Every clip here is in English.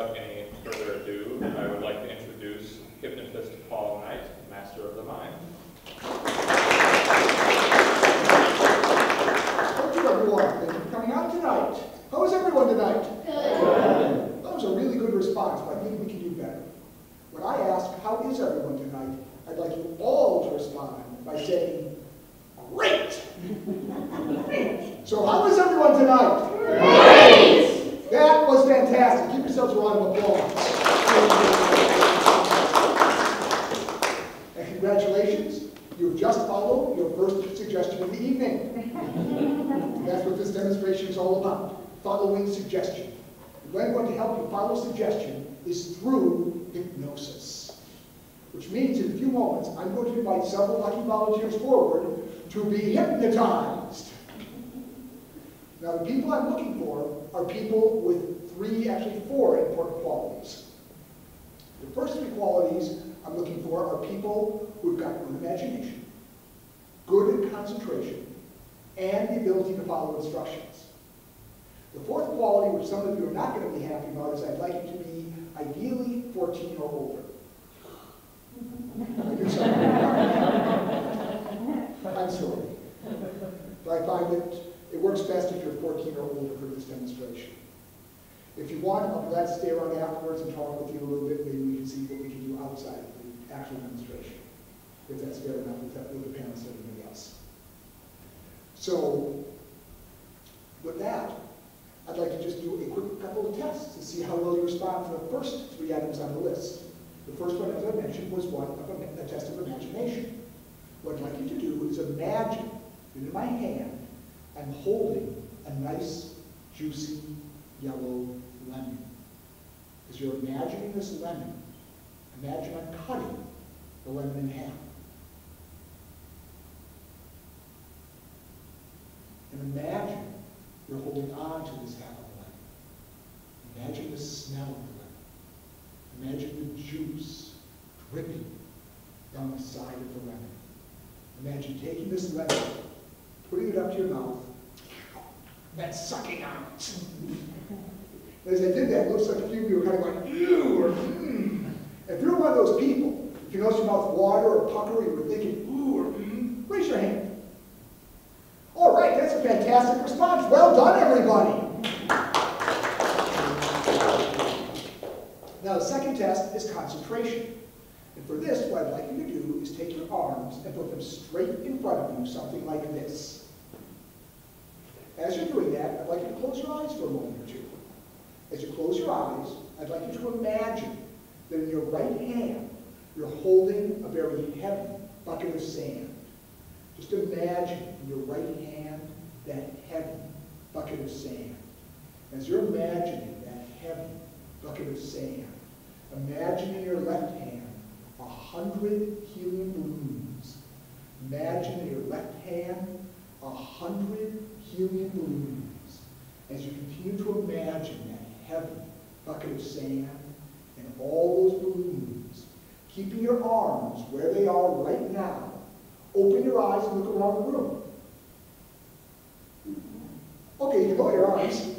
without any further ado, I would like to introduce hypnotist Paul Knight, Master of the Mind. Thank you, everyone. Thank you for coming out tonight. How is everyone tonight? Good. That was a really good response, but I think we can do better. When I ask, how is everyone tonight, I'd like you all to respond by saying, great! So how is everyone tonight? Great! That was fantastic. Give yourselves a round of applause. And congratulations, you've just followed your first suggestion of the evening. That's what this demonstration is all about, following suggestion. The way I'm going to help you follow suggestion is through hypnosis, which means in a few moments I'm going to invite several lucky volunteers forward to be hypnotized. Now, the people I'm looking for are people with actually four important qualities. The first three qualities I'm looking for are people who've got good imagination, good concentration, and the ability to follow instructions. The fourth quality, which some of you are not going to be happy about, is I'd like you to be ideally 14 or older. I do something. I'm sorry. But I find that it works best if you're 14 or older for this demonstration. If you want, I'll be glad to stay around afterwards and talk with you a little bit. Maybe we can see what we can do outside of the actual demonstration, if that's fair enough with the parents and everybody else. So, with that, I'd like to just do a quick couple of tests to see how well you respond to the first three items on the list. The first one, as I mentioned, was one of a test of imagination. What I'd like you to do is imagine that in my hand, I'm holding a nice, juicy, yellow lemon. As you're imagining this lemon, imagine I'm cutting the lemon in half. And imagine you're holding on to this half of the lemon. Imagine the smell of the lemon. Imagine the juice dripping down the side of the lemon. Imagine taking this lemon, putting it up to your mouth, then sucking on it. As I did that, it looks like a few of you were kind of like, ew, or If you're one of those people, if you notice your mouth water or pucker, or you were thinking, ooh, or raise your hand. All right, that's a fantastic response. Well done, everybody. Now, the second test is concentration. And for this, what I'd like you to do is take your arms and put them straight in front of you, something like this. As you're doing that, I'd like you to close your eyes for a moment or two. As you close your eyes, I'd like you to imagine that in your right hand, you're holding a very heavy bucket of sand. Just imagine in your right hand that heavy bucket of sand. As you're imagining that heavy bucket of sand, imagine in your left hand 100 helium balloons. Imagine in your left hand 100 helium balloons. As you continue to imagine that heavy bucket of sand and all those balloons, keeping your arms where they are right now, open your eyes and look around the room. Okay, you can lower your eyes.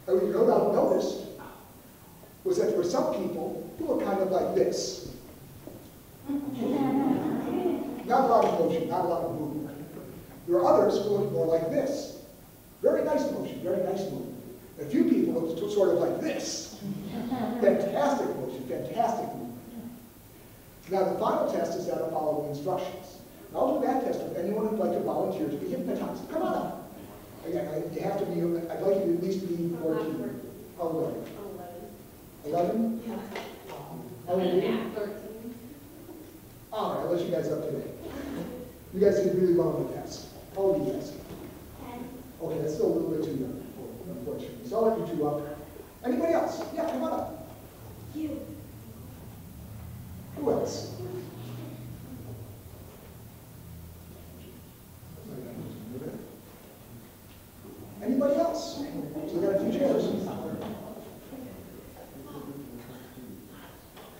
What you no doubt noticed was that there were some people who were kind of like this. Not a lot of motion, not a lot of movement. There were others who looked more like this. Very nice motion, very nice movement. A few people looked sort of like this. Fantastic motion, fantastic movement. Now the final test is that of following instructions. And I'll do that test with anyone who'd like to volunteer to be hypnotized. Come on up. Again, you have to be, I'd like you to at least be 14. How old? 11? Yeah. How old are you? 13. All right, I'll let you guys up today. You guys did really well on the test. How old are you guys? 10. Okay, that's still a little bit too young, unfortunately. So I'll let you two up. Anybody else? Yeah, come on up. You. Who else? Anybody else? So we got a few chairs.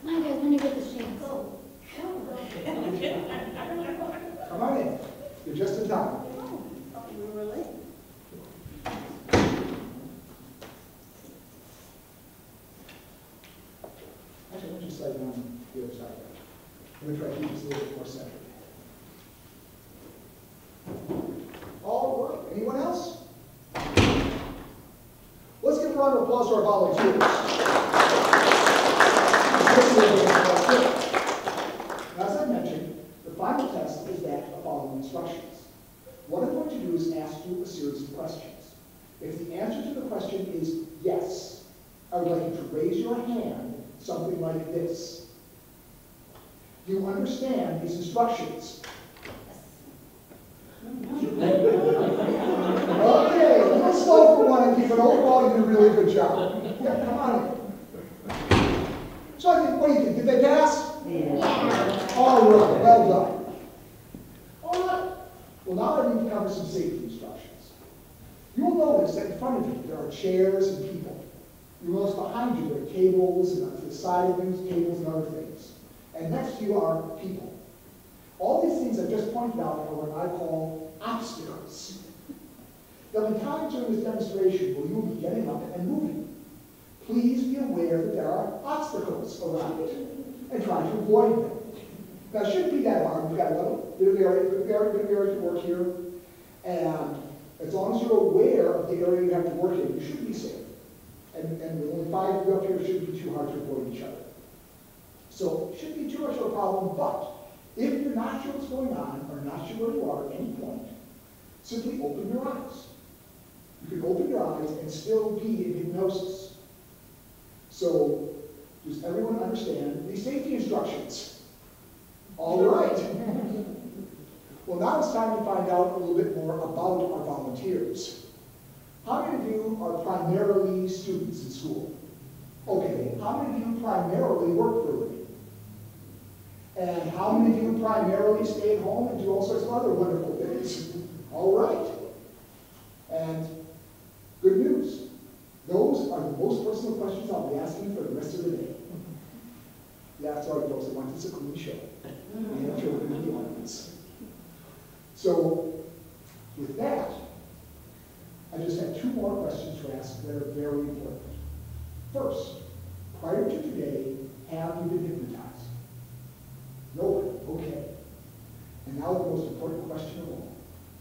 Come on, guys, when you get this chance. Go. Come on in. You're just in time. We were late. is a little bit more centered. All right, anyone else? Let's give a round of applause to our volunteers. Now, as I mentioned, the final test is that of following instructions. What I'm going to do is ask you a series of questions. If the answer to the question is yes, I would like you to raise your hand, something like this. Do you understand these instructions? Okay, a little slow for one, and but overall you did a really good job. Yeah, come on in. So I think, what do you think? Did they pass? Yeah. All right, well done. All right. Well, now I need to cover some safety instructions. You'll notice that in front of you there are chairs and people. You'll notice behind you there are tables, and to the side of you, tables and other things. And next to you are people. All these things I just pointed out are what I call obstacles. There'll be times during this demonstration where you will be getting up and moving. Please be aware that there are obstacles around and try to avoid them. Now, it shouldn't be that hard. You've got a little bit of area, good area to work here. And as long as you're aware of the area you have to work in, you should be safe. And with only 5 of you up here, it shouldn't be too hard to avoid each other. So it shouldn't be too much of a problem, but if you're not sure what's going on or not sure where you are at any point, simply open your eyes. You can open your eyes and still be in hypnosis. So, does everyone understand these safety instructions? All right. Well, now it's time to find out a little bit more about our volunteers. How many of you are primarily students in school? Okay, how many of you primarily work for a living? And how many of you primarily stay at home and do all sorts of other wonderful things? All right. And good news. Those are the most personal questions I'll be asking for the rest of the day. Yeah, sorry folks, I want this a clean show. We have children in the audience. So, with that, I just have 2 more questions to ask that are very important. First, prior to today, have you been hypnotized? Nobody. Okay. And now the most important question of all.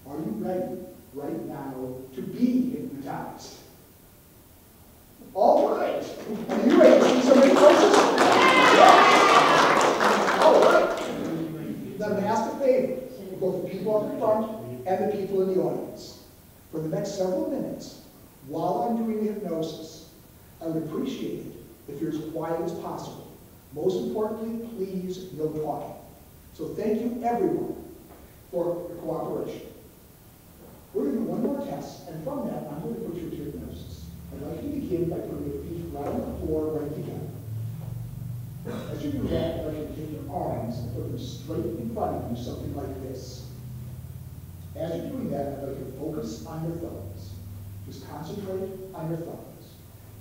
Are you ready right now to be hypnotized? All right. Are you ready to see some hypnosis? All right. Then I'm going to ask a favor of both the people up in front and the people in the audience. For the next several minutes, while I'm doing the hypnosis, I would appreciate it if you're as quiet as possible. Most importantly, please, no talking. So thank you, everyone, for your cooperation. We're going to do one more test, and from that, I'm going to put you into hypnosis. I'd like you to begin by putting your feet right on the floor, right together. As you do that, I'd like you to take your arms and put them straight in front of you, something like this. As you're doing that, I'd like you to focus on your thumbs. Just concentrate on your thumbs.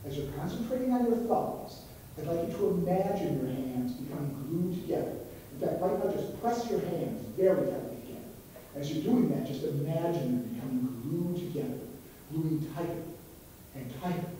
As you're concentrating on your thumbs, I'd like you to imagine your hands becoming glued together. In fact, right now, just press your hands very tightly together. As you're doing that, just imagine them becoming glued together, gluing tighter and tighter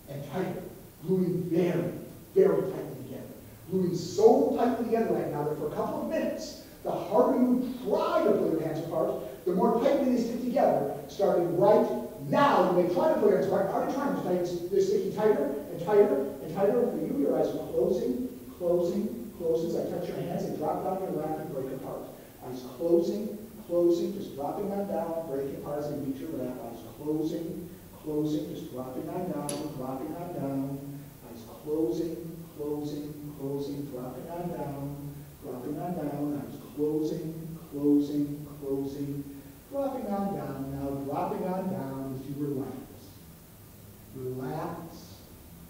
and tighter, gluing very, very tightly together, gluing so tightly together right now that for a couple of minutes, the harder you try to pull your hands apart, the more tightly they stick together, starting right now. When they try to pull your hands apart, are they trying to tighten? They're sticking tighter and tighter and tighter. For you, your eyes are closing, closing, closing. As I touch your hands, they drop down your lap and break apart. Eyes closing, closing, just dropping on down, breaking apart as they reach your lap. Eyes closing, closing, just dropping on down, dropping on down. Eyes closing, closing, closing, dropping on down, dropping on down. Eyes closing, closing, closing, dropping on down. Now dropping on down as you relax. Relax,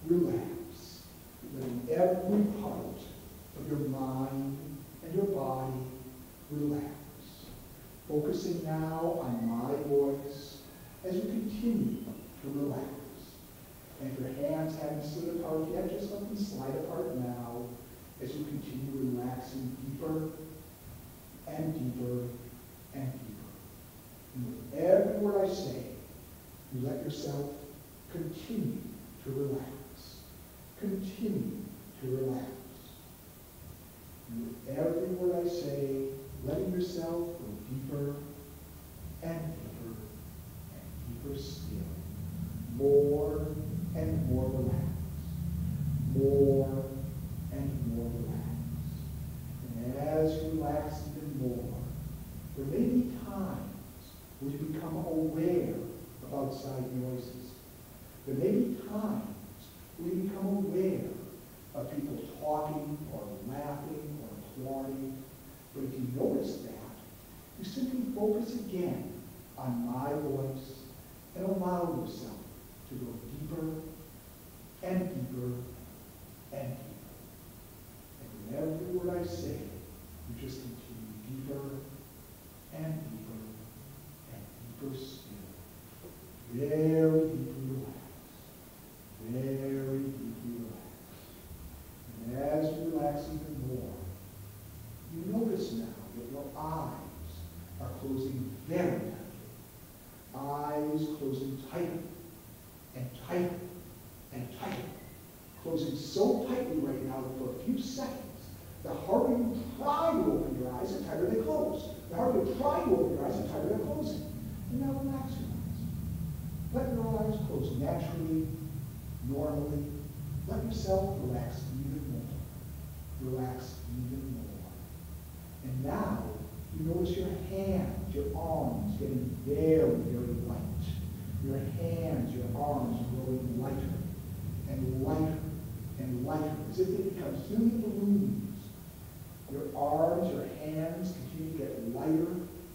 relax. Letting every part of your mind and your body relax. Focusing now on my voice as you continue to relax. And if your hands haven't slid apart yet, just let them slide apart now as you continue relaxing deeper and deeper and deeper. And with every word I say, you let yourself continue to relax. Continue to relax. And with every word I say, more. There may be times when you become aware of outside noises. There may be times when you become aware of people talking or laughing or applauding. But if you notice that, you simply focus again on my voice and allow yourself to go deeper and deeper and deeper. And with every word I say, you just continue deeper and deeper and deeper still. Very deeply relaxed. Very deeply relaxed. And as you relax even more, you notice now that your eyes are closing very tightly. Eyes closing tighter and tighter and tighter. Closing so tightly right now that for a few seconds, the harder you try to open your eyes, the tighter they close. The harder you try to open your eyes, the tighter they're closing. And now relax your eyes. Let your eyes close naturally, normally. Let yourself relax even more. Relax even more. And now, you notice your hands, your arms getting very, very light. Your hands, your arms growing lighter and lighter and lighter, as if they become helium balloons. Your arms, your hands continue to get lighter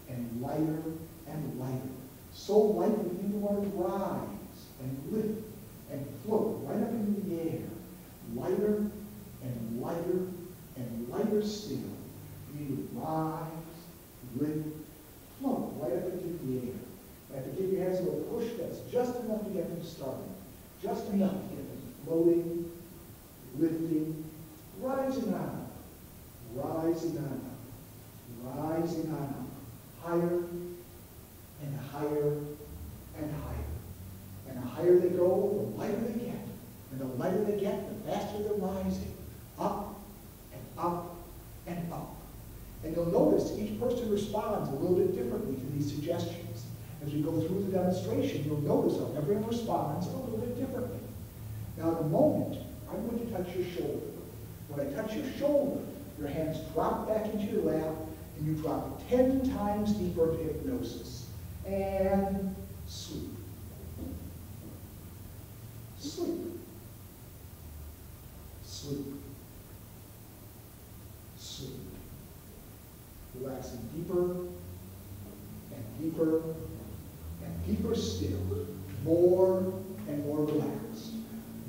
and lighter and lighter. So light that you even want to rise and lift and float right up into the air. Lighter and lighter and lighter still. You rise, lift, float right up into the air. And to give your hands a little push, that's just enough to get them started. Just enough to get them floating, lifting, rising on up, rising on up, rising on up, higher and higher and higher. And the higher they go, the lighter they get. And the lighter they get, the faster they're rising. Up and up and up. And you'll notice each person responds a little bit differently to these suggestions. As we go through the demonstration, you'll notice how everyone responds a little bit differently. Now, in a moment, I'm going to touch your shoulder. When I touch your shoulder, your hands drop back into your lap, and you drop 10 times deeper into hypnosis. And sleep. Sleep. Sleep. Sleep. Relaxing deeper and deeper and deeper still. More and more relaxed.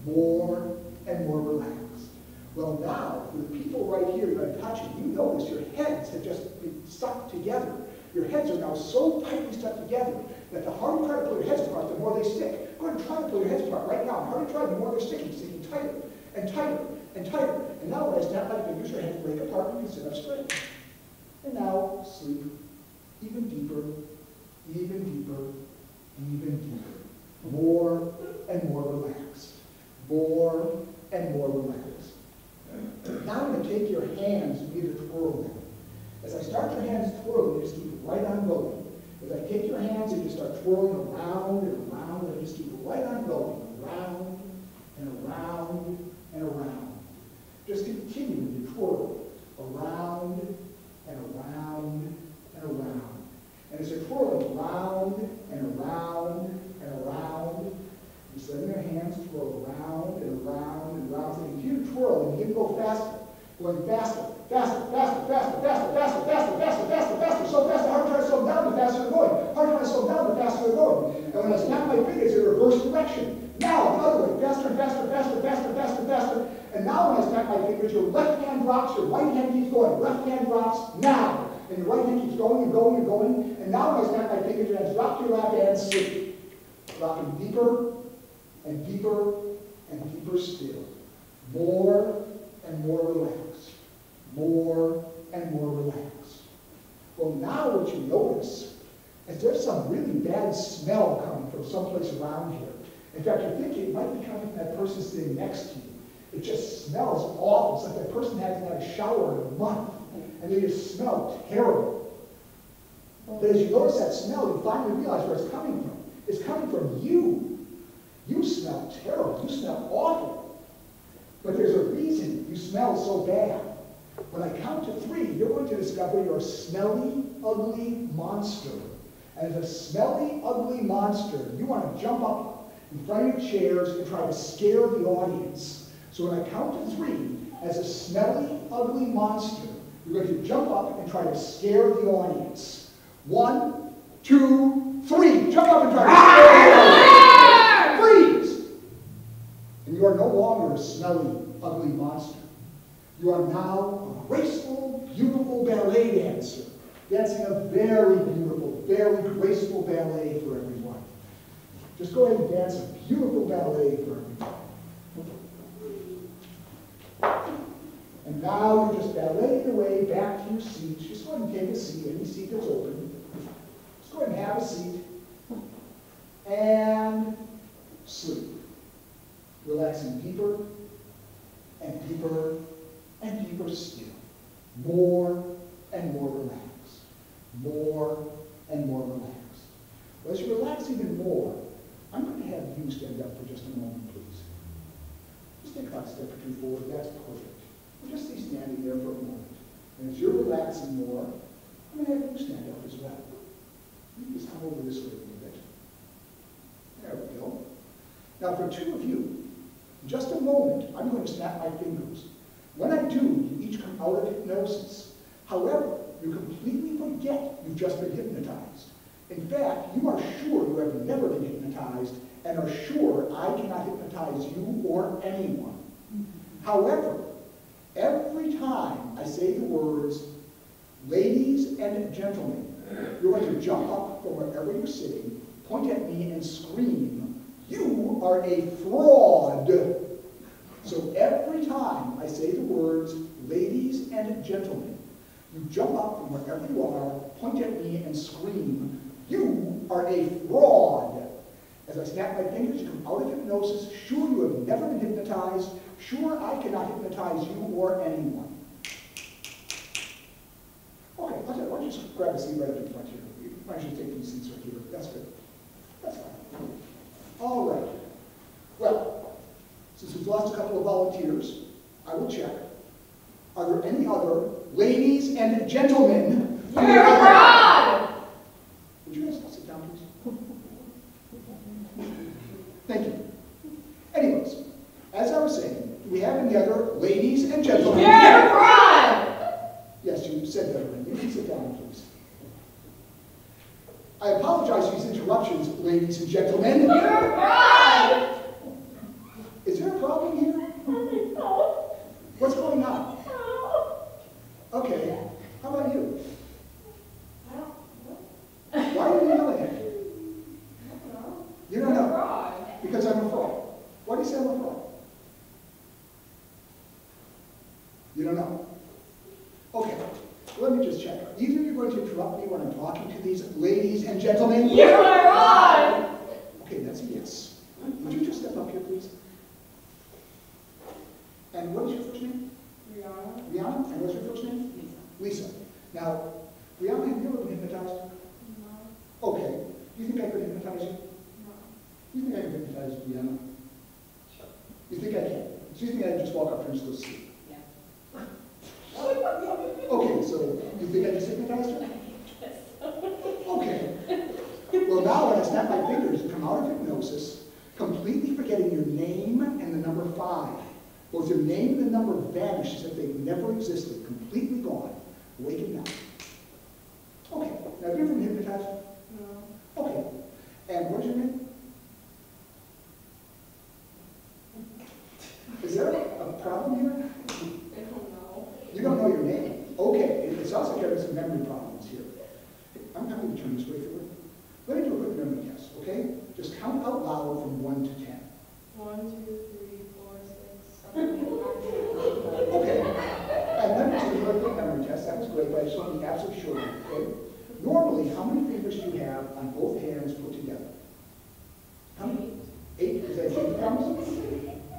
More and more relaxed. Well, now, for the people right here that I'm touching, you notice your heads have just been stuck together. Your heads are now so tightly stuck together that the harder you try to pull your heads apart, the more they stick. Go ahead and try to pull your heads apart right now. The harder you try, the more they're sticking tighter and tighter and tighter. And now when I snap my fingers, your hands break apart and you can sit up straight. And now, sleep even deeper, even deeper, even deeper. More and more relaxed. More and more relaxed. Now I'm going to take your hands and begin to twirl them. As I start your hands twirling, you just keep right on going. As I take your hands and you start twirling around and around, and just keep right on going. Around and around and around. Just continue to twirl. Around and around and around. And as you're twirling around and around and around, just letting your hands twirl around and around and around. So you continue to twirl and you begin to go faster. Going faster, faster, faster, faster, faster, faster, faster, faster, faster, faster. So fast, the harder try to slow down, the faster they're going. Harder try to slow down, the faster they're going. And when I snap my fingers in reverse direction, now the other way, faster and faster, faster, faster, faster, faster. And now when I snap my fingers, your left hand drops, your right hand keeps going. Left hand drops now. And your right hand keeps going and going and going. And now when I snap my fingers, your hands drop to your lap and sleep. Dropping deeper and deeper and deeper still. More and more relaxed. More and more relaxed. Well, now what you notice is there's some really bad smell coming from someplace around here. In fact, you're thinking it might be coming from that person sitting next to you. It just smells awful. It's like that person hasn't had a shower in a month. And they just smell terrible. But as you notice that smell, you finally realize where it's coming from. It's coming from you. You smell terrible. You smell awful. But there's a reason you smell so bad. When I count to 3, you're going to discover you're a smelly, ugly monster. And as a smelly, ugly monster, you want to jump up in front of your chairs and try to scare the audience. So when I count to 3, as a smelly, ugly monster, you're going to jump up and try to scare the audience. 1, 2, 3. Jump up and try to scare the audience. Freeze! And you are no longer a smelly, ugly monster. You are now a graceful, beautiful ballet dancer, dancing a very beautiful, very graceful ballet for everyone. Just go ahead and dance a beautiful ballet for everyone. And now you're just balleting your way back to your seat. Just go ahead and take a seat, any seat that's open. Just go ahead and have a seat. And sleep. Relaxing deeper and deeper and deeper still. More and more relaxed. More and more relaxed. Well, as you relax even more, I'm going to have you stand up for just a moment, please. Just take about a step or 2 forward. That's perfect. We'll just stay standing there for a moment. And as you're relaxing more, I'm going to have you stand up as well. You can just come over this way a little bit. There we go. Now for 2 of you, in just a moment, I'm going to snap my fingers. When I do, you each come out of hypnosis. However, you completely forget you've just been hypnotized. In fact, you are sure you have never been hypnotized and are sure I cannot hypnotize you or anyone. However, every time I say the words, ladies and gentlemen, you're going to jump up from wherever you're sitting, point at me and scream, you are a fraud. So every time I say the words, ladies and gentlemen, you jump up from wherever you are, point at me and scream, you are a fraud. As I snap my fingers, you come out of hypnosis, sure you have never been hypnotized, sure I cannot hypnotize you or anyone. Okay, why don't you just grab a seat right up in front here. Why don't you take these seats right here? That's good. That's fine. All right. Well, since we've lost a couple of volunteers, I will check. Are there any other ladies and gentlemen? You're a fraud! Would you guys sit down, please? Thank you. Anyways, as I was saying, do we have any other ladies and gentlemen? You're a fraud! Yes, you said that already. You can sit down, please. I apologize for these interruptions, ladies and gentlemen. You're a fraud! Is there a problem here? What's going on? Okay, how about you? Why are you yelling at me? You don't know? Fraud. Because I'm a fraud. Why do you say I'm a fraud? You don't know? Okay, let me just check. Either you're going to interrupt me when I'm talking to these ladies and gentlemen. You're a fraud! Okay, that's a yes. Would you just step up here, please? And what is your first name? Rihanna. Rihanna? And what's your first name? Lisa. Lisa. Now, Rihanna, have you ever been hypnotized? No. Okay. Do you think I could hypnotize you? No. Do you think I can hypnotize Rihanna? Sure. You think I can? So you think I can just walk up here and just go sleep? Yeah. Okay, so you think I just hypnotized her? Okay. Well, now when I snap my fingers and come out of hypnosis, completely forgetting your name and the number 5. Both your name and the number vanish as if they've never existed, completely gone. Waking up. Okay. Now, have you ever been hypnotized? No. Okay. And what's your name? Is there a problem here? I don't know. You don't know your name. Okay. It sounds like there's some memory problems here. I'm happy to turn this way forward. Let me do a quick memory test, okay? Just count out loud from 1 to 10. 1, 2, 3, 4, 6, 7, 8, 9, 10. Okay. And let me do a quick memory test. That was great, but I just want to be absolutely sure, okay? Normally, how many fingers do you have on both hands put together? How many? 8? Is that 8 counts?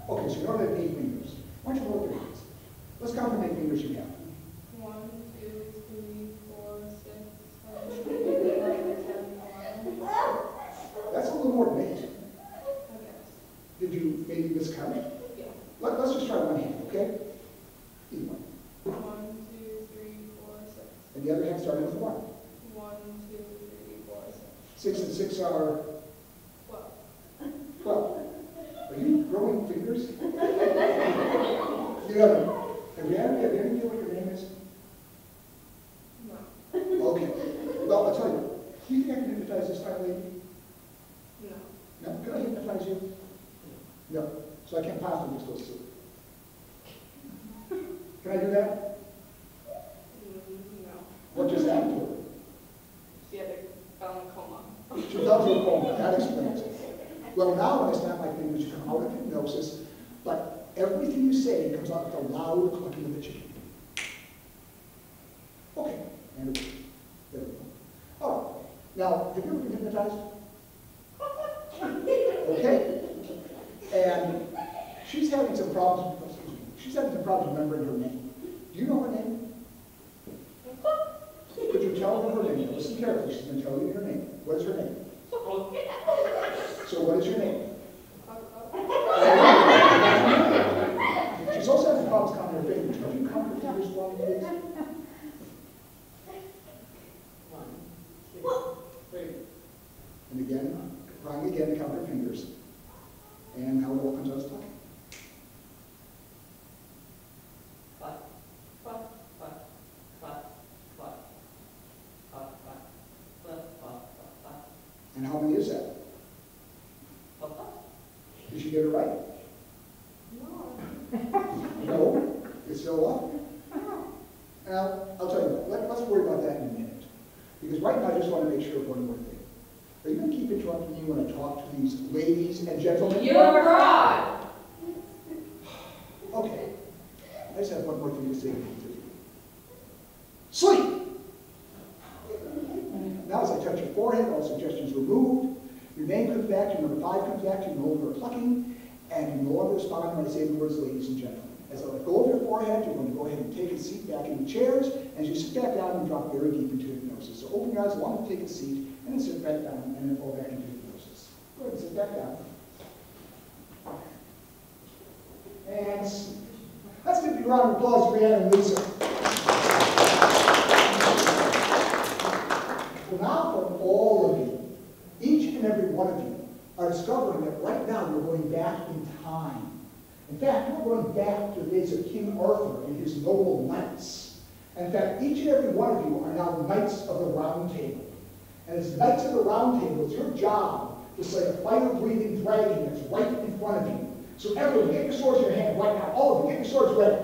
Okay, so you normally have 8 fingers. Why don't you look at your hands? Let's count how many fingers you have. 1, 2, 3, 4, 6, 7, 8, 9, 10, 11. That's a little more than 8. I guess. Did you maybe miscount? Yeah. Let's just try one hand, okay? Either one. 1, with 1? 1, 2, 3, 4, 6 and 6 are 12. 12. Are you growing fingers? You have you any idea what your name is? No. Okay. Well, I'll tell you. Do you think I can hypnotize this fine lady? No. No. Can I hypnotize you? No. So I can't possibly just go to sleep. Can I do that? No. What just happened to her? She had a coma. She fell to a coma. That explains it. Well, now when I snap my fingers, you come out of hypnosis, but everything you say comes out with a loud clucking of the chicken. Okay. And there we go. All right. Now, have you ever been hypnotized? Okay. And she's having some problems. Excuse me. She's having some problems remembering her name. Do you know her name? Could you tell her her name? Listen carefully. She's going to tell you her name. What is her name? So what is your name? She's also having problems counting her fingers. Could you count her fingers for me, please? 1, 2, 3. And again, trying again to count her fingers. And now it all comes out as talking. 5, 5, 5, 5, 5, 5, 5, 5. And how many is that? Did she get it right? No. No? It's still what? Now, I'll tell you what, let's worry about that in a minute. Because right now I just want to make sure of one more thing. Are you going to keep interrupting me when I talk to these ladies and gentlemen? You're right. Okay. I just have one more thing to say to you. Sleep! Now as I touch your forehead, all suggestions removed. Your name comes back, your number 5 comes back, you no longer are plucking, and you no longer respond when I say the words, ladies and gentlemen. As I let go of your forehead, you're going to go ahead and take a seat back in the chairs. As you sit back down, you drop very deep into hypnosis. So open your eyes, long to take a seat, and then sit back down, and then fall back into hypnosis. Go ahead and sit back down. And let's give you a round of applause for Brianna and Lisa. Well, now for all of you, each and every one of you are discovering that right now you're going back in time. In fact, you're going back to the days of King Arthur and his noble knights. And in fact, each and every one of you are now knights of the Round Table. And as knights of the Round Table, it's your job to slay a fire-breathing dragon that's right in front of you. So everyone, get your swords in your hand right now. All of you, get your swords ready.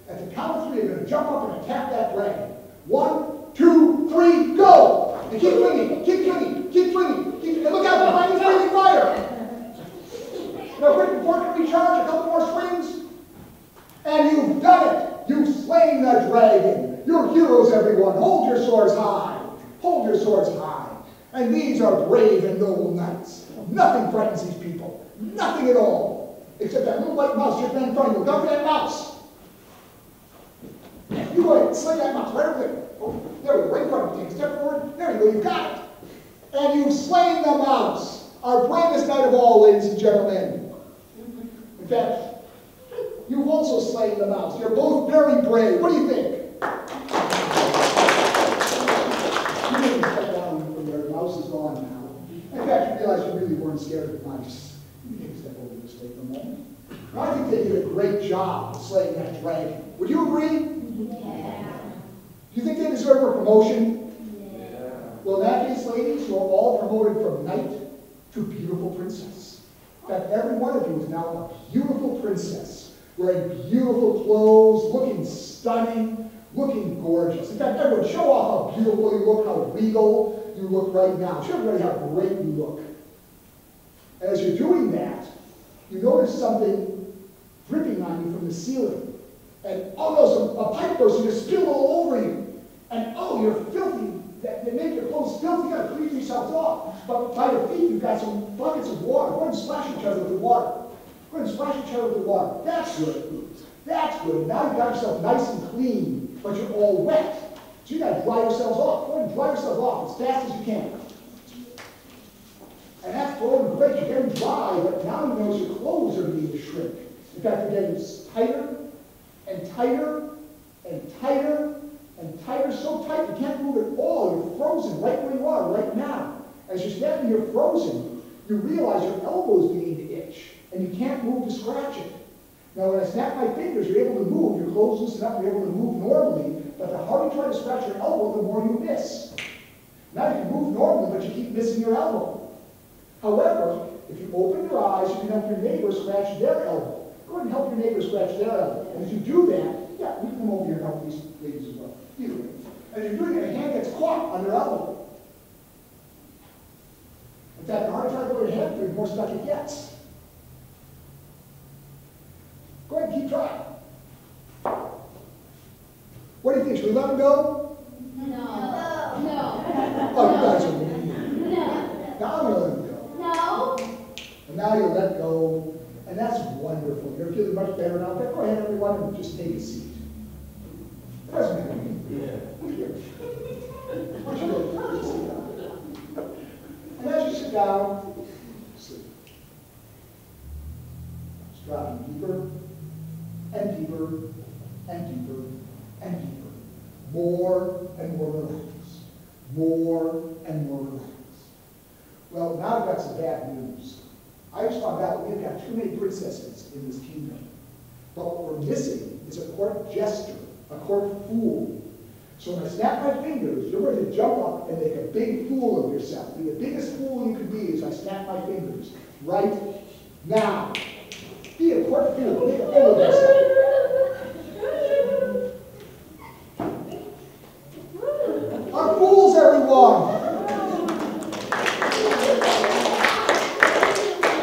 At the count of 3, you're going to jump up and attack that dragon. 1, 2, 3, go! And keep swinging, keep swinging, keep swinging. And look out, behind you, breathing fire! Now, quick, before you recharge, a couple more swings. And you've done it! You've slain the dragon! You're heroes, everyone! Hold your swords high! Hold your swords high! And these are brave and noble knights. Nothing frightens these people. Nothing at all. Except that little white mouse just ran in front of you. Go for that mouse! You go ahead and slay that mouse right over there. Oh, there we go, right in front of you. Take a step forward. There you go, you got it. And you've slain the mouse. Our bravest knight of all, ladies and gentlemen. In fact, you've also slain the mouse. You're both very brave. What do you think? You didn't step down from there. The mouse is gone now. In fact, you realize you really weren't scared of mice. You can take a step over this way for a moment. Now, I think they did a great job of slaying that dragon. Would you agree? Yeah. Do you think they deserve a promotion? Yeah. Well, in that case, ladies, you're all promoted from knight to beautiful princess. In fact, every one of you is now a beautiful princess, wearing beautiful clothes, looking stunning, looking gorgeous. In fact, everyone, show off how beautiful you look, how regal you look right now. Show everybody how great you look. And as you're doing that, you notice something dripping on you from the ceiling. And oh no, a pipe burst and just spilled all over you. And oh, you're filthy. They make your clothes filthy. You gotta clean yourself off. But by your feet, you've got some buckets of water. Go ahead and splash each other with the water. Go ahead and splash each other with the water. That's good. That's good. Now you've got yourself nice and clean, but you're all wet. So you gotta dry yourselves off. Go ahead and dry yourself off as fast as you can. And that's going great. You're getting dry, but now you notice your clothes are beginning to shrink. In fact, you're getting tighter and tighter and tighter and tighter, so tight you can't move at all. You're frozen right where you are right now. As you're standing here frozen, you realize your elbow's beginning to itch, and you can't move to scratch it. Now, when I snap my fingers, you're able to move. Your clothes loosen up, you're able to move normally, but the harder you try to scratch your elbow, the more you miss. Now you can move normally, but you keep missing your elbow. However, if you open your eyes, you can help your neighbor scratch their elbow. Go ahead and help your neighbor scratch their elbow. And if you do that, yeah, we can come over here and help these ladies as well. Either way. And if you're doing it, a hand gets caught on their elbow. In fact, the harder you try to put your hand through, the more stuck it gets. Go ahead and keep trying. What do you think? Should we let them go? No. Oh, you guys are mean. No. Now I'm going to let them go. No. And now you let go. And that's wonderful. You're feeling much better now. Go ahead, everyone, and just take a seat. It doesn't matter. And as you sit down, sleep. It's dropping deeper and deeper and deeper and deeper. More and more relaxed. More and more relaxed. Well, now I've got some bad news. I just found out that we've got too many princesses in this kingdom. But what we're missing is a court jester, a court fool. So when I snap my fingers, you're going to jump up and make a big fool of yourself. Be the biggest fool you can be as I snap my fingers. Right now. Be a court fool. Make a fool of yourself. Our fools, everyone!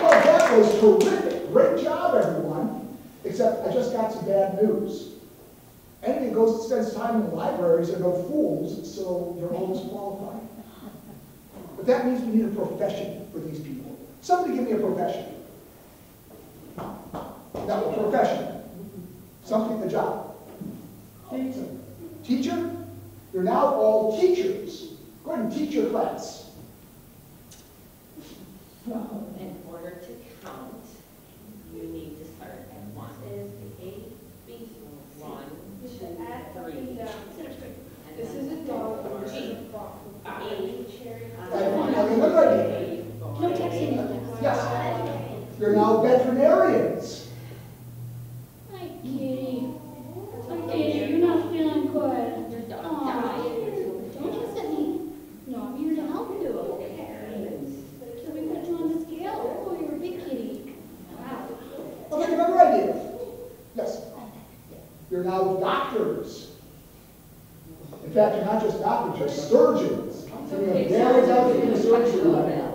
Well, that was terrific. Great job, everyone. Except I just got some bad news. Anybody who goes and spends time in the libraries are no fools, so you're all disqualified. But that means we need a profession for these people. Somebody give me a profession. No, a profession. Something, a job. Teacher. Teacher? You're now all teachers. Go ahead and teach your class. Well, in order to count, you need to start at 1. A, B, 1, 2, 3. This is a dog. G. No texting. Yes. You're now veterinarians. Hi, kitty. Hi, kitty. You're not feeling good. Your dog Aw. died. Don't you set me. No, I'm here to help you. So we put you on the scale. Oh, you're a big kitty. Wow. I'll think of another idea. Yes. You're now doctors. In fact, you're not just doctors, you're surgeons. So you're very delicate surgery right now.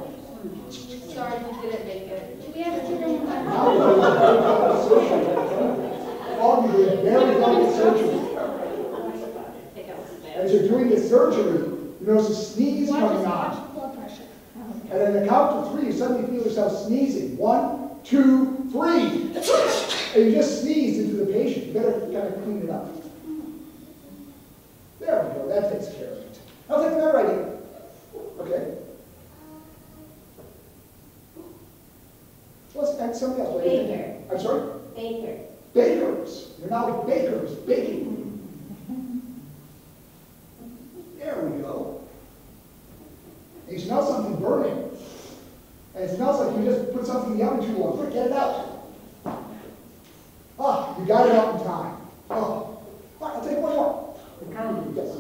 Sorry, we didn't make it. Do we have children? Now you're doing very delicate surgery. All of you doing very delicate surgery. As you're doing this surgery, you notice a sneeze coming on. Blood pressure. And at the count of 3, you suddenly feel yourself sneezing. 1, 2, 3. And you just sneezed into the patient. You better kind of clean it up. There we go. That takes care of it. I'll take another idea. Okay. Let's add something else. What do you think? Baker. I'm sorry? Baker. Bakers. You're now bakers. Baking. There we go. And you smell something burning. And it smells like you just put something in the oven too long. Quick, get it out. Ah, you got it out in time. Oh. All right, I'll take one more. Yes.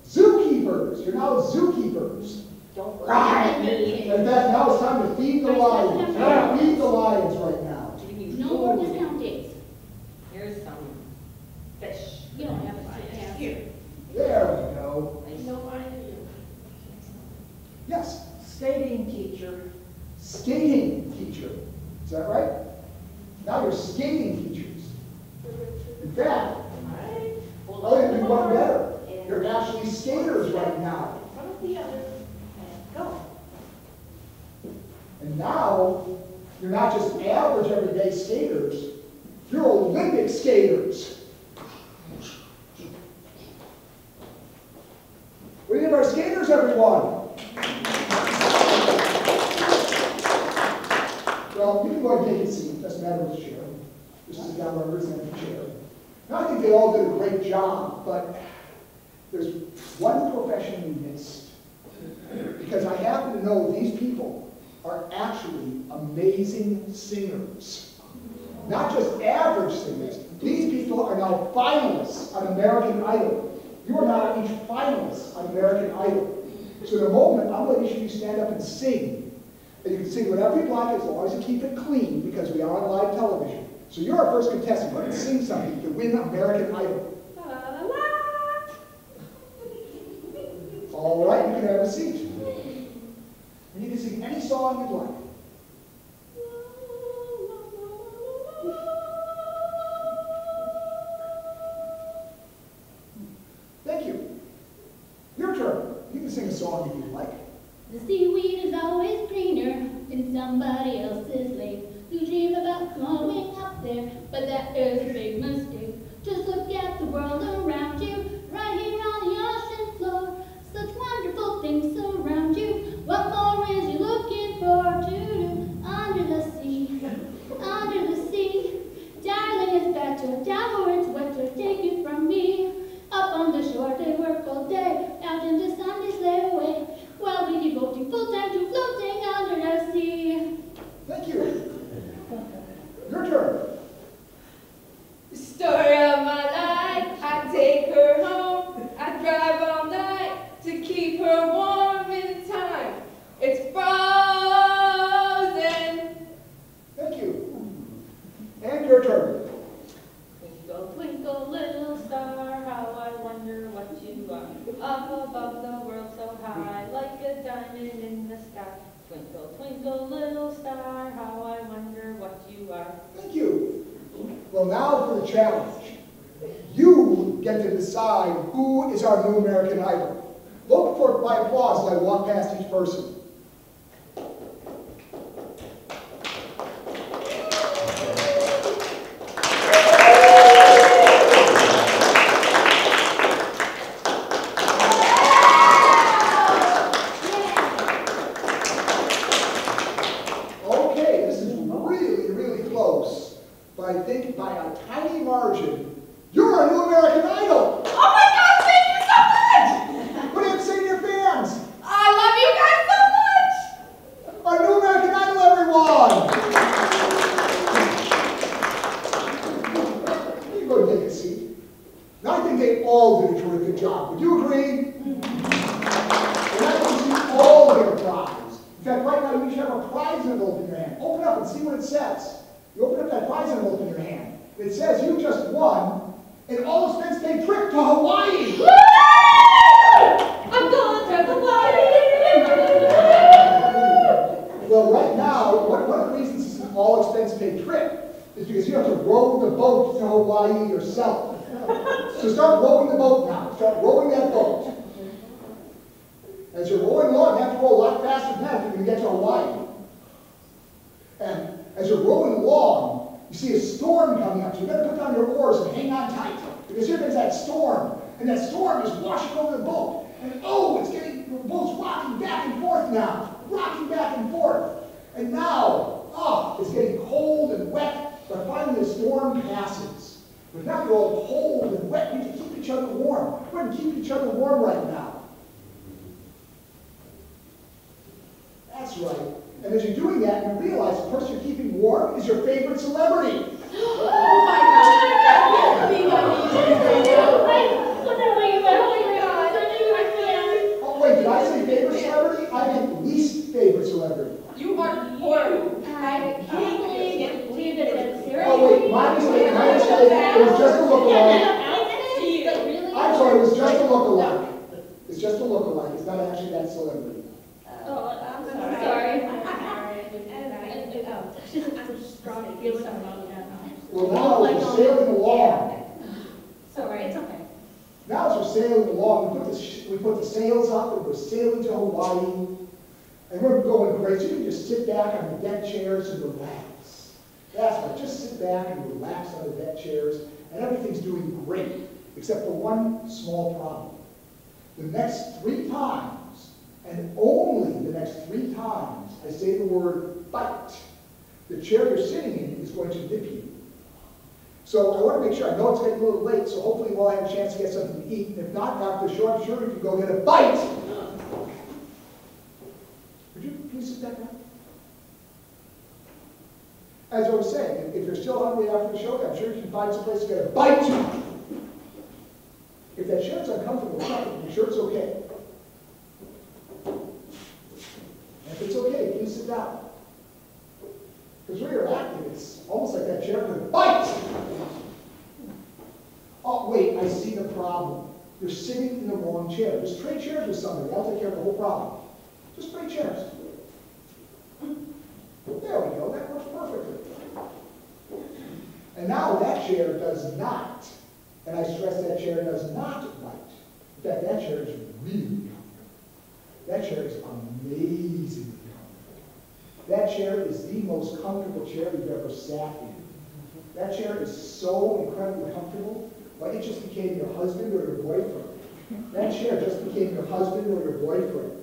Zookeepers. You're now zookeepers. Don't Right. me. In fact, now it's time to feed the lions. Yeah, feed the lions right now. No more discount days. Here's some fish. You don't have a sick ass. Here. There we go. Yes. Skating teacher. Skating teacher. Is that right? Now you're skating teachers. In fact, I'll even do one better. You're actually skaters right now. Go. And now, you're not just average everyday skaters, you're Olympic skaters. We need our skaters, everyone. Well, you can go ahead and take a seat. Doesn't matter which chair. Just sit down wherever it's in the chair. Now, I think they all did a great job, but one profession we missed. Because I happen to know these people are actually amazing singers. Not just average singers. These people are now finalists on American Idol. You are now each finalists on American Idol. So in a moment, I'm going to issue you stand up and sing. And you can sing whatever you'd like as long as you keep it clean because we are on live television. So you're our first contestant. Go ahead and sing something to win American Idol. All right, you can have a seat. And you can sing any song you'd like. Thank you. Your turn. You can sing a song if you'd like. The seaweed is always greener in somebody else's lake. You dream about going up there, but that is a big mistake. Just look at the world around you, right here on the ocean floor. Such wonderful things surround you. What more is you looking for to do under the sea? Under the sea, darling, it's better down where it's wetter. Take it from me. Up on the shore, they work all day. Out in the sun, they slay away. While we devoting full time to floating under the sea. Thank you. Your turn. The story of my life, I take her home. I drive all night to keep her warm in time. It's frozen. Thank you. And your turn. Twinkle, twinkle, little star, how I wonder what you are. Up above the world so high, like a diamond in the sky. Twinkle, twinkle, little star, how I wonder what you are. Thank you. Well, now for the challenge. You get to decide who is our new American Idol. Look for my applause as I walk past each person. Okay, this is really, really close. But I think by a tiny margin, you're our new American Idol. Oh my God, thank you so much! What do you have to say to your fans? I love you guys so much! Our new American Idol, everyone! You can go and take a seat. Now I think they all did a terrific job. Would you agree? And I can see all their prize. In fact, right now you each have a prize envelope in your hand. Open up and see what it says. You open up that prize envelope in your hand. It says you just won an all-expense paid trip to Hawaii. I'm going to Hawaii! Well, right now, one of the reasons it's an all-expense paid trip is because you have to row the boat to Hawaii yourself. So start rowing the boat now. Start rowing that boat. As you're rowing along, you have to row a lot faster than that if you're going to get to Hawaii. And as you're rowing along, you see a storm coming up. So you better put down your oars and hang on tight. Because here comes that storm. And that storm is washing over the boat. And oh, the boat's rocking back and forth now. Rocking back and forth. And now, it's getting cold and wet. But finally the storm passes. But now you're all cold and wet. You need to keep each other warm. Go ahead and keep each other warm right now. That's right. And as you're doing that, you realize the person you're keeping warm is your favorite celebrity. Oh my God! Oh, wait, did I say favorite celebrity? I meant least favorite celebrity. You are horrible. I can't believe that it's serious. Oh, wait, my mistake, my mistake. It was just a lookalike. I'm sorry, it was just a lookalike. It's just a lookalike. It's not actually that celebrity. Oh, I'm sorry. Well, now as we're sailing along. Sorry, it's okay. Now as we're sailing along, we put the sails up and we're sailing to Hawaii. And we're going great. So you can just sit back on the deck chairs and relax. That's right. Just sit back and relax on the deck chairs. And everything's doing great, except for one small problem. The next 3 times, and only the next 3 times, I say the word bite, the chair you're sitting in is going to nip you. So I want to make sure, I know it's getting a little late, so hopefully we'll have a chance to get something to eat. If not, after the show, I'm sure you can go get a bite. Would you please sit back down? As I was saying, if you're still hungry after the show, I'm sure you can find some place to get a bite. If that chair's uncomfortable, I'm sure it's okay. And if it's okay, please sit down. Because where you're acting, it's almost like that chair could bite. Oh, wait, I see the problem. You're sitting in the wrong chair. Just trade chairs with somebody. I'll take care of the whole problem. Just trade chairs. There we go. That works perfectly. And now that chair does not, and I stress that chair does not bite. In fact, that chair is really comfortable. That chair is amazingly comfortable. That chair is the most comfortable chair you've ever sat in. That chair is so incredibly comfortable, like it just became your husband or your boyfriend. That chair just became your husband or your boyfriend.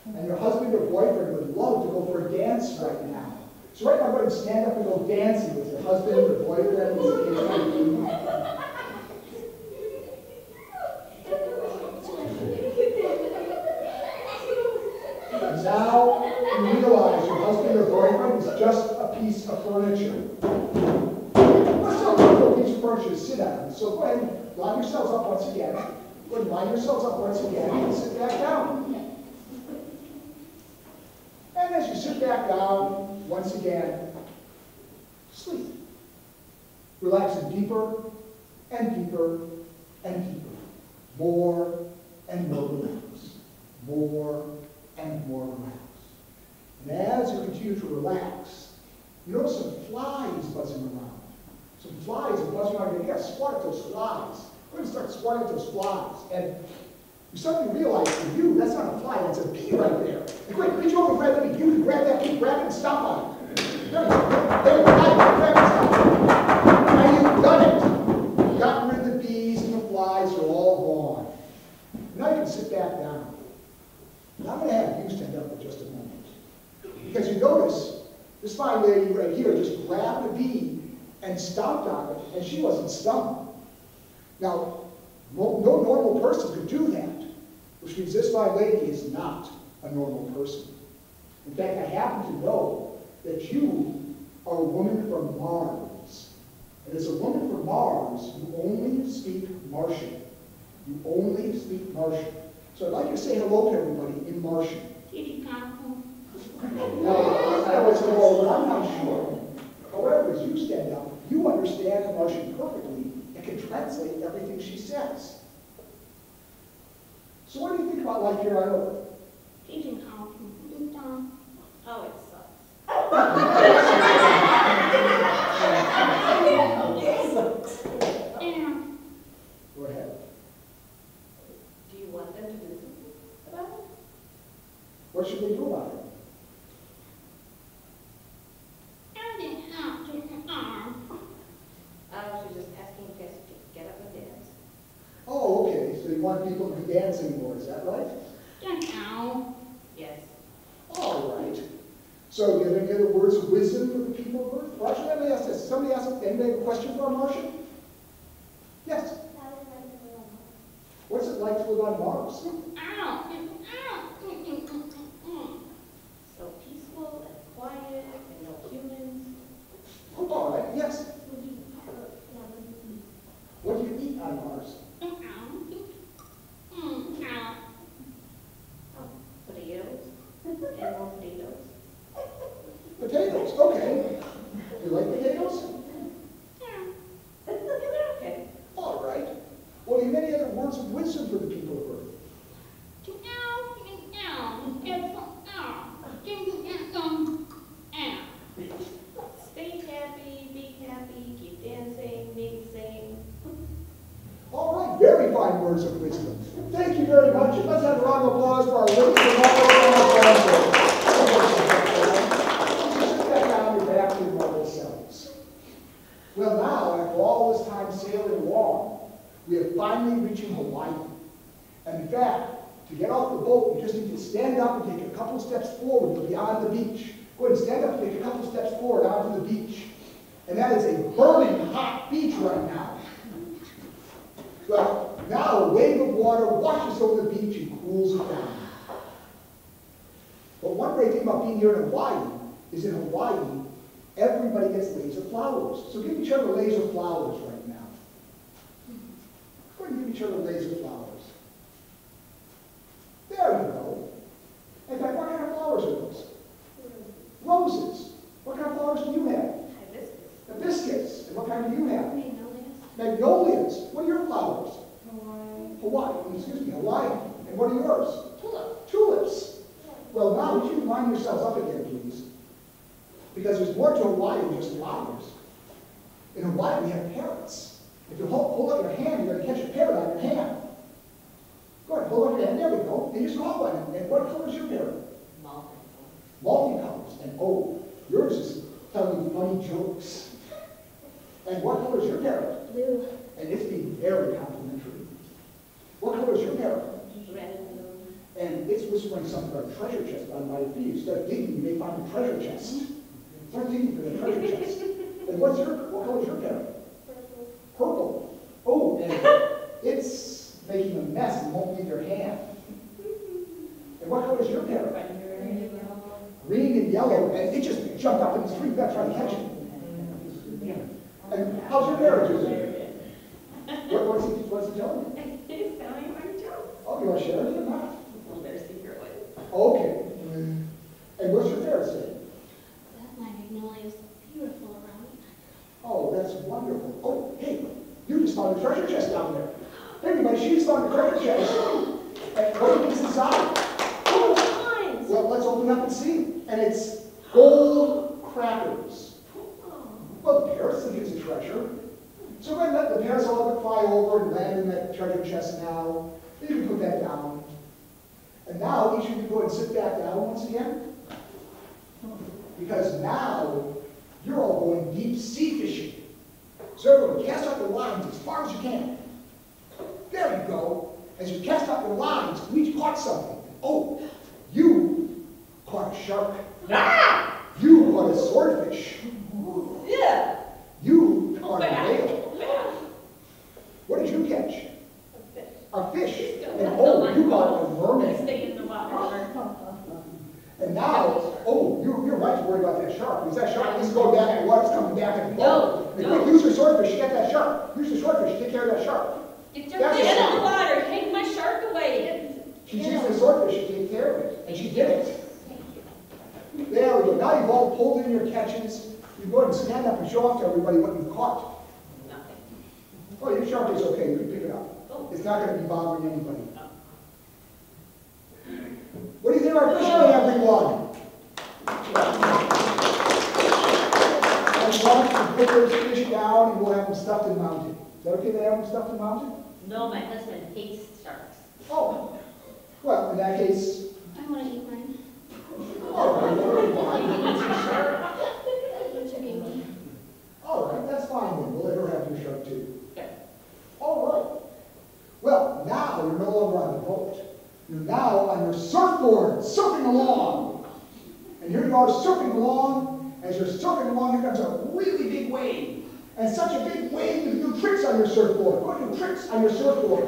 And your husband or boyfriend would love to go for a dance right now. So right now, go ahead and stand up and go dancing with your husband or boyfriend. And now you realize your husband or boyfriend is just a piece of furniture. Let's not a piece of furniture to sit on. So go ahead and line yourselves up once again. Go ahead and line yourselves up once again and sit back down. And as you sit back down, once again, sleep. Relaxing deeper and deeper and deeper. More and more relaxed. More and more relaxed. And as you continue to relax, you notice some flies buzzing around. Some flies are buzzing around. You gotta swat at those flies. We're gonna start swatting at those flies. And you suddenly realize for you, that's not a fly, that's a bee right there. And quick, reach over and grab that bee. You can grab that bee, grab it and stomp on it. There you go. There you go. Grab it and stomp on it. Now you've done it. You've gotten rid of the bees and the flies, they're all gone. Now you can sit back down. Now I'm going to have you stand up for just a moment. Because you notice, this fine lady right here just grabbed a bee and stomped on it, and she wasn't stung. Now, no normal person could do that, which means this fine lady is not a normal person. In fact, I happen to know that you are a woman from Mars. And as a woman from Mars, you only speak Martian. You only speak Martian. So I'd like you to say hello to everybody in Martian. Now, I was told, but I'm not sure. However, as you stand up, you understand the Martian perfectly and can translate everything she says. So what do you think about life here on Earth? Oh, it sucks. Go ahead. Do you want them to do something about it? What should they do about it? She's just asking if you guys to get up and dance. Oh, okay. So you want people to be dancing more, is that right? Yes. All right. So do you have any other words of wisdom for the people of Earth? Or actually, let me ask this. Somebody anybody have a question for a Martian? Yes. What's it like to live on Mars? So peaceful and quiet and no humans. All right. Yes. What do you eat on Mars? Potatoes. And more potatoes. Potatoes. Okay. You like potatoes? Okay. All right. Well, do you have any other words of wisdom for the people of Earth? Stay happy, be happy, keep dancing, maybe sing. All right, very fine words of wisdom. Thank you very much. And let's have a round of applause for our ladies and all. Sit back down your back to your normal selves. Well, now, after all this time sailing along, we are finally reaching Hawaii. And in fact, to get off the boat, you just need to stand up and take a couple steps forward. You'll be on the beach. Go ahead and stand up and take a couple steps forward onto the beach. And that is a burning hot beach right now. Well, now a wave of water washes over the beach and cools it down. But one great thing about being here in Hawaii is in Hawaii, everybody gets leaves of flowers. So give each other leaves of flowers right now. Go ahead and give each other leaves of flowers. There you go. In fact, what kind of flowers are those? Roses. What kind of flowers do you have? Hibiscus. And what kind do you have? Magnolias. What are your flowers? Hawaii. Excuse me, Hawaiian. And what are yours? Tulips. Well, now, would you line yourselves up again, please? Because there's more to Hawaii than just flowers. In Hawaii, we have parrots. If you hold up your hand, you're going to catch a parrot on your hand. Go ahead, hold up your hand. There we go. And you just caught one. And what color is your parrot? Multicolors. And oh, yours is telling you funny jokes. And what color is your parrot? Blue. And it's being very complimentary. What color is your parrot? Red and blue. And it's whispering something about a treasure chest down by the feet. You start digging, you may find a treasure chest. Start digging for the treasure chest. And what color is your parrot? Purple. Oh, and it's making a mess and won't leave your hand. And what color is your parrot? Green and yellow. And it just jumped up in the tree. You've got to try to catch it. And how's your parrot doing? What's he telling you? He's telling my joke. Oh, you want to share it or not? Well, they're secretly. Okay. And what's your parrot saying? That my magnolia is beautiful around. Oh, that's wonderful. Oh, hey, you just found a treasure chest down there. Everybody, she's found a treasure chest. And what do you think's inside? Oh, mines! Well, let's open up and see. And it's gold crackers. Well, the parrots think it's a treasure. So go ahead and let the parrots all fly over and land in that treasure chest now. Then you can put that down. And now each of you go and sit back down once again. Because now you're all going deep sea fishing. So everyone, cast out your lines as far as you can. There you go. As you cast out your lines, we each caught something. Oh, you caught a shark. Ah! You caught a swordfish. Yeah. You caught a Bad. whale. Bad. What did you catch? A fish. Still And got oh, the you line. caught a We mermaid. stay in the water. And now, oh, you're right to worry about that shark. Because that shark is going back in the water, it's coming back in the water. And quick, use your swordfish to get that shark. Use the swordfish to take care of that shark. Get your That's fish a in the shark. water. Take my shark away. She's using the swordfish to take care of it. And she did it. There we go. Now you've all pulled in your catches. You go ahead and stand up and show off to everybody what you've caught. Nothing. Oh, your shark is okay. You can pick it up. Oh. It's not going to be bothering anybody. What do you think of our fishing, everyone? And once you put those fish down, and we'll have them stuffed and mounted. Is that okay to have them stuffed and mounted? No, my husband hates sharks. Oh. Well, in that case, I want to eat mine. all right, very fine. What you gave me? All right, that's fine then. We'll let her have your shark too. Okay. All right. Well, now you're no longer on the boat. You're now on your surfboard, surfing along. And here you are surfing along. As you're surfing along, here comes a really big wave. And such a big wave, you do tricks on your surfboard. Go do tricks on your surfboard.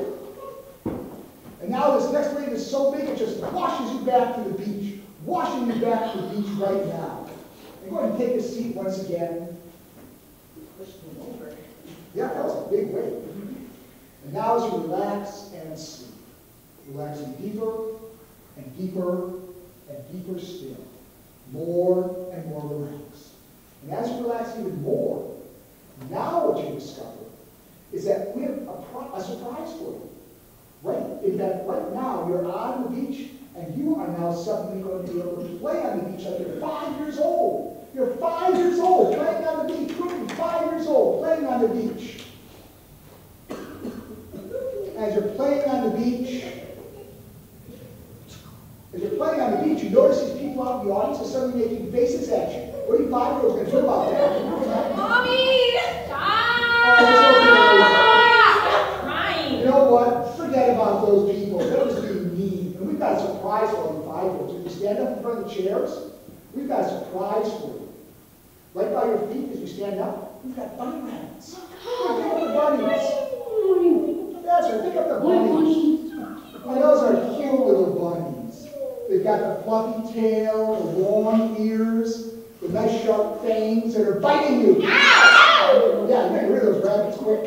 And now this next wave is so big, it just washes you back to the beach. Washing you back to the beach right now. And go ahead and take a seat once again. Push me over. Yeah, that was a big wave. And now as you relax and sleep, relaxing deeper and deeper and deeper still. More and more relaxed. And as you relax even more, now what you discover is that we have a surprise for you. Right? In that right now you're on the beach and you are now suddenly going to be able to play on the beach like you're 5 years old. You're 5 years old playing on the beach. You're 5 years old playing on the beach. As you're playing on the beach, you notice these people out in the audience are suddenly making faces at you. What are you 5-year-olds going to do about that? Mommy! Oh, Stop crying. you know what? Forget about those people. They're just being mean. And we've got a surprise for you 5-year-olds. If you stand up in front of the chairs, we've got a surprise for you. Right by your feet as you stand up, We've got bunny rabbits. Pick up the bunnies. That's right, pick up the bunnies. And those are cute little bunnies. They've got the fluffy tail, the long ears, the nice sharp fangs that are biting you. Ow! Yeah, you get rid of those rabbits quick.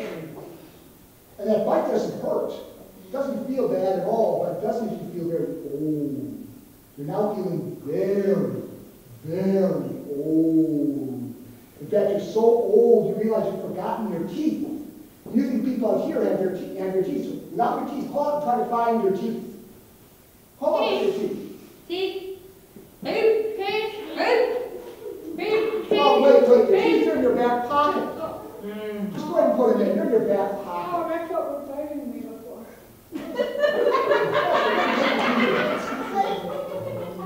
And that bite doesn't hurt. It doesn't feel bad at all, but it does make you feel very old. You're now feeling very, very old. In fact, you're so old you realize you've forgotten your teeth. You think people out here have your teeth. So without your teeth, hold up and try to find your teeth. Hold up your teeth. Teeth. Oh, wait, your teeth are in your back pocket. Just go ahead and put them in. They're in your back pocket. Oh, that's what we're biting me before.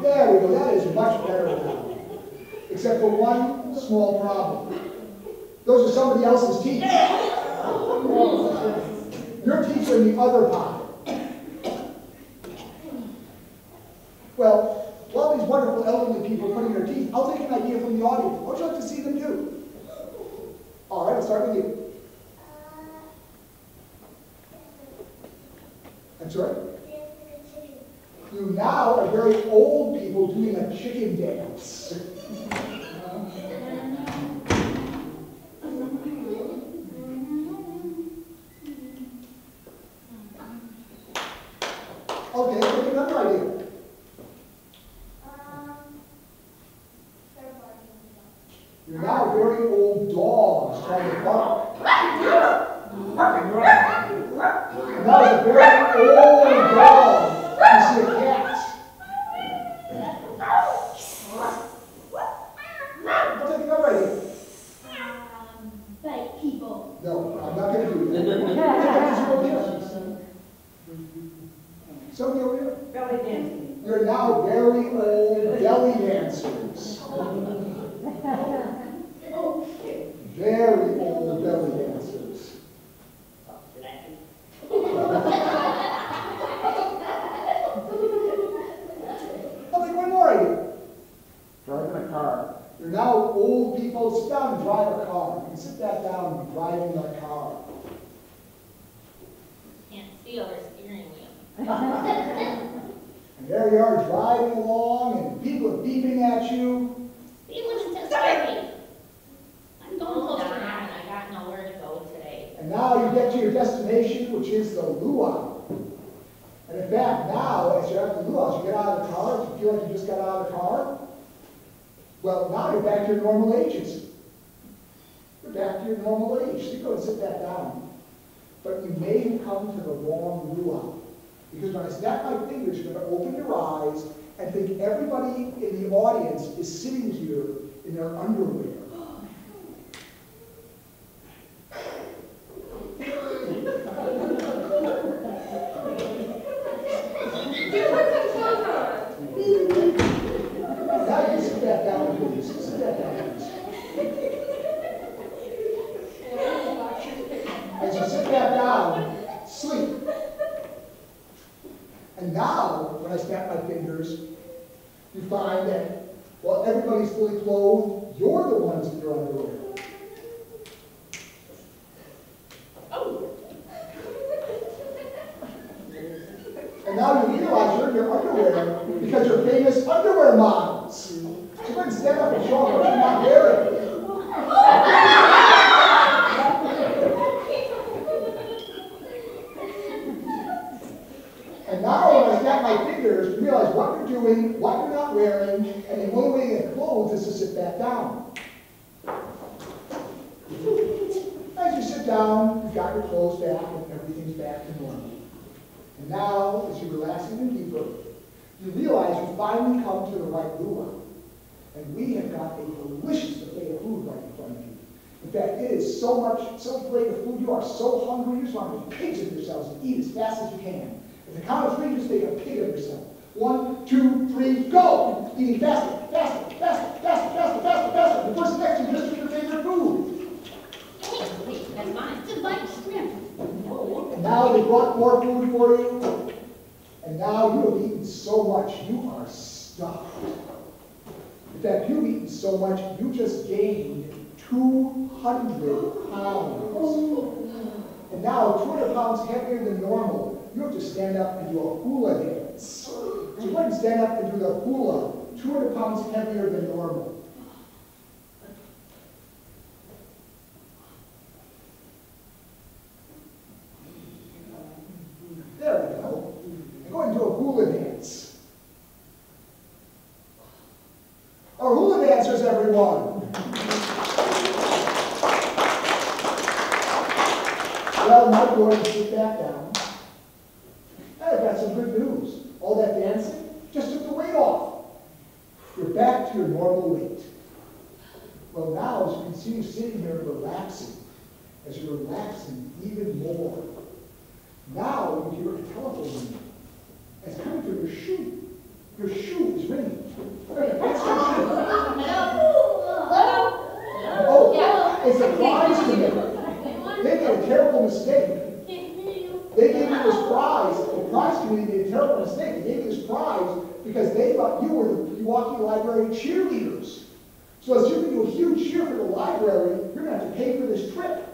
There we go. That is much better now. Except for one small problem. Those are somebody else's teeth. Your teeth are in the other pocket. Well, while these wonderful elderly people are putting their teeth, I'll take an idea from the audience. What would you like to see them do? All right, I'll start with you. I'm sorry? You now are very old people doing a chicken dance. Okay, take another idea. You're now very old dogs trying to bark. And that was a very old dog. You see a cat. I'll take another idea. Bite people. No, I'm not going to do that. Somebody over here. Belly dancing. You're now very old belly dancers. Very old belly dancers. I'll take one more idea. Driving a car. You're now old people. Sit down and drive a car. You can sit that down and be driving a car. Can't see over steering wheel. And there you are driving along, and people are beeping at you. Speed limit's too scary. I'm going Hold closer on, now. I got nowhere to go today. And now you get to your destination, which is the luau. And in fact, now, as you're at the luau, you get out of the car, you feel like you just got out of the car. Well, now you're back to your normal ages. You're back to your normal age. So you go and sit that down. But you may have come to the wrong luau. Because when I snap my fingers, you're going to open your eyes and think everybody in the audience is sitting here in their underwear. Now you sit back down, please. Sit back down, please. As you sit back down, sleep. And now, when I snap my fingers, you find that while everybody's fully clothed, you're the ones in your underwear. And now you realize you're in your underwear because you're famous underwear models. So you can stand up and show them what you're not wearing. And now when I snap my fingers, you realize what you're doing, what you're not wearing, and the only way to get clothes is to sit back down. As you sit down, you've got your clothes back and everything's back to normal. And now, as you relax even deeper, you realize you finally come to the right luau. And we have got a delicious buffet of food right in front of you. In fact, it is so great of food, you are so hungry, you just want to make pigs of yourselves and eat as fast as you can. At the count of 3, just make a pig of yourself. 1, 2, 3, go! Eating faster, faster, faster, faster, faster, faster, faster. The person next to you just took your favorite food. Hey, that's mine. It's a bite shrimp. No. And now they brought more food for you. And now you have eaten so much, you are stuffed. In fact, you've eaten so much, you just gained 200 pounds. And now, 200 pounds heavier than normal, you have to stand up and do a hula dance. So go ahead and stand up and do the hula, 200 pounds heavier than normal. There we go. And go ahead and do a hula dance. Our hula dancers, everyone. Well, now go ahead and sit back down. I've got some good news. All that dancing just took the weight off. You're back to your normal weight. Well, now, as you can see, you're sitting here relaxing. As you're relaxing even more. Now, you hear a telephone ringing. It's coming from your shoe. Your shoe is ringing. That's your shoe. Oh, it's a prize to me. They made a terrible mistake. They gave you this prize. The prize committee made a terrible mistake. They gave you this prize because they thought you were the Pewaukee Library cheerleaders. So as you can do a huge cheer for the library, you're going to have to pay for this trip.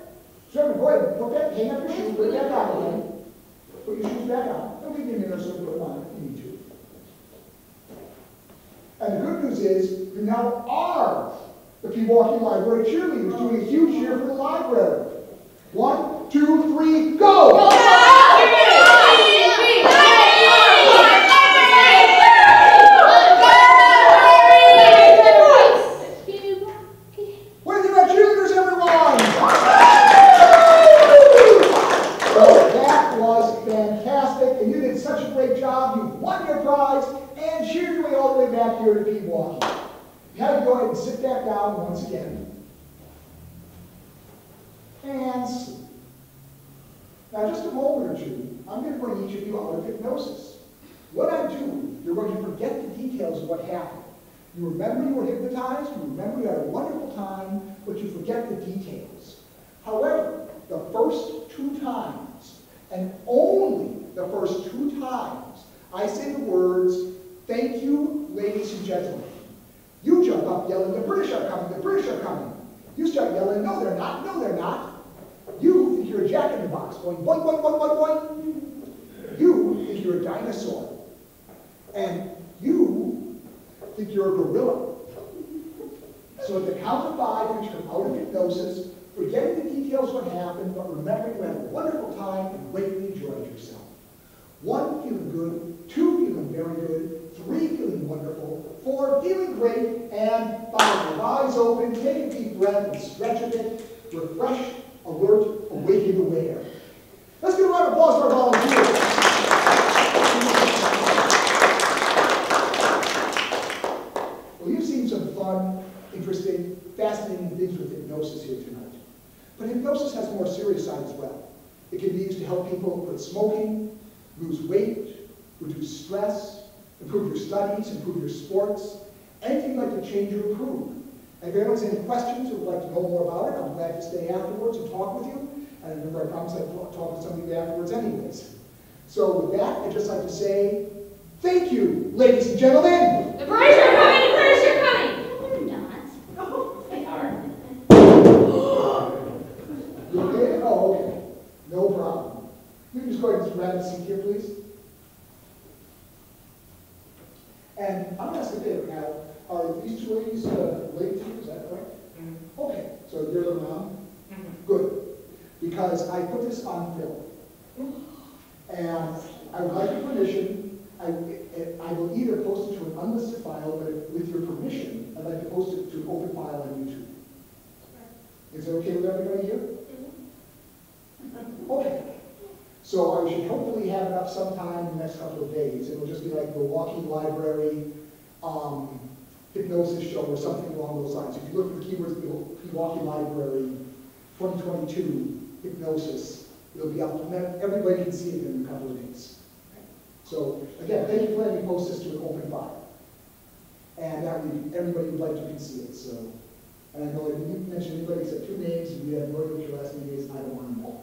So everyone, go ahead and put that, hang up your shoes, put it back on again. Put your shoes back on. Don't give me a minute or so to put them on if you need to. And the good news is, you now are the Pewaukee Library cheerleaders doing a huge cheer for the library. 1, 2, 3, go! What do you think about cheerleaders, everyone? So that was fantastic, and you did such a great job. You won your prize and cheered your way all the way back here to Pewaukee. You have to go ahead and sit back down once again. And sleep. Now, just a moment or two, I'm going to bring each of you out of hypnosis. What I do, you're going to forget the details of what happened. You remember you were hypnotized, you remember you had a wonderful time, but you forget the details. However, the first 2 times, and only the first 2 times, I say the words, "Thank you, ladies and gentlemen." You jump up yelling, "The British are coming, the British are coming." You start yelling, "No, they're not, no, they're not." You think you're a jack-in-the-box going boing, boing, boing, boing, boing. You think you're a dinosaur. And you think you're a gorilla. So at the count of 5, you come out of hypnosis, forgetting the details of what happened, but remembering you had a wonderful time and greatly enjoyed yourself. 1, feeling good. 2, feeling very good. 3, feeling wonderful. 4, feeling great. And 5, with eyes open, take a deep breath and stretch a bit. Refresh, alert, awake and aware. Let's give a round of applause for our volunteers. Well, you've seen some fun, interesting, fascinating things with hypnosis here tonight. But hypnosis has a more serious side as well. It can be used to help people quit smoking, lose weight, reduce stress, improve your studies, improve your sports, anything you'd like to change or improve. And if anyone has any questions or would like to know more about it, I'm glad to stay afterwards and talk with you. And remember, I promised I'd talk with some of you afterwards anyways. So with that, I'd just like to say, thank you, ladies and gentlemen. The British are coming! The British are coming! No, they're not. Oh, they are. You okay? Oh, okay. No problem. You can just go ahead and grab a seat here, please. And I'm going to ask a favor now. Are these 2 ladies related to you? Is that correct? Mm-hmm. Okay. So you're around? Mm-hmm. Good. Because I put this on film. And I would like your permission. I will either post it to an unlisted file, but with your permission, I'd like to post it to an open file on YouTube. Is it okay with everybody here? Okay. So I should hopefully have it up sometime in the next couple of days. It'll just be like Milwaukee Library hypnosis show or something along those lines. If you look for the keywords Milwaukee Library 2022 hypnosis, it'll be up. Everybody can see it in a couple of days. So again, thank you for letting me post this to an open file. And that would be, everybody would like to can see it. So, and I know if you mention anybody except 2 names, and you have no idea what your last name is, I don't want to know.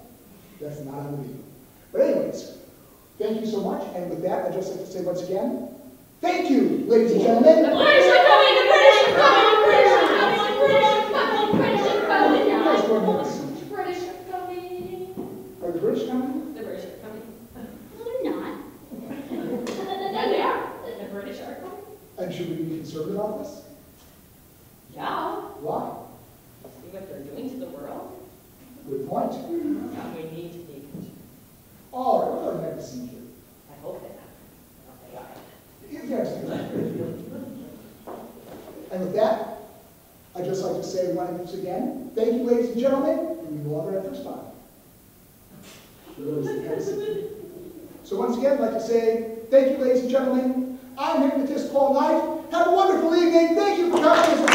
That's not on the video. But anyways, thank you so much. And with that, I'd just like to say once again, thank you, ladies and gentlemen. The British are coming! The British are coming! The British are coming! The British are coming! The British are coming! coming? The British are coming. No, they're not. Yeah, they are. The British are coming. And should we be concerned about this? Yeah. Why? See what they're doing to the world? Good point. Yeah, we need to be concerned. All right, what are the scene here? I hope they are. Yes. And with that, I'd just like to say once again, thank you, ladies and gentlemen, and we no longer have first time. So once again, I'd like to say thank you, ladies and gentlemen. I'm hypnotist Paul Knight. Have a wonderful evening. Thank you for coming.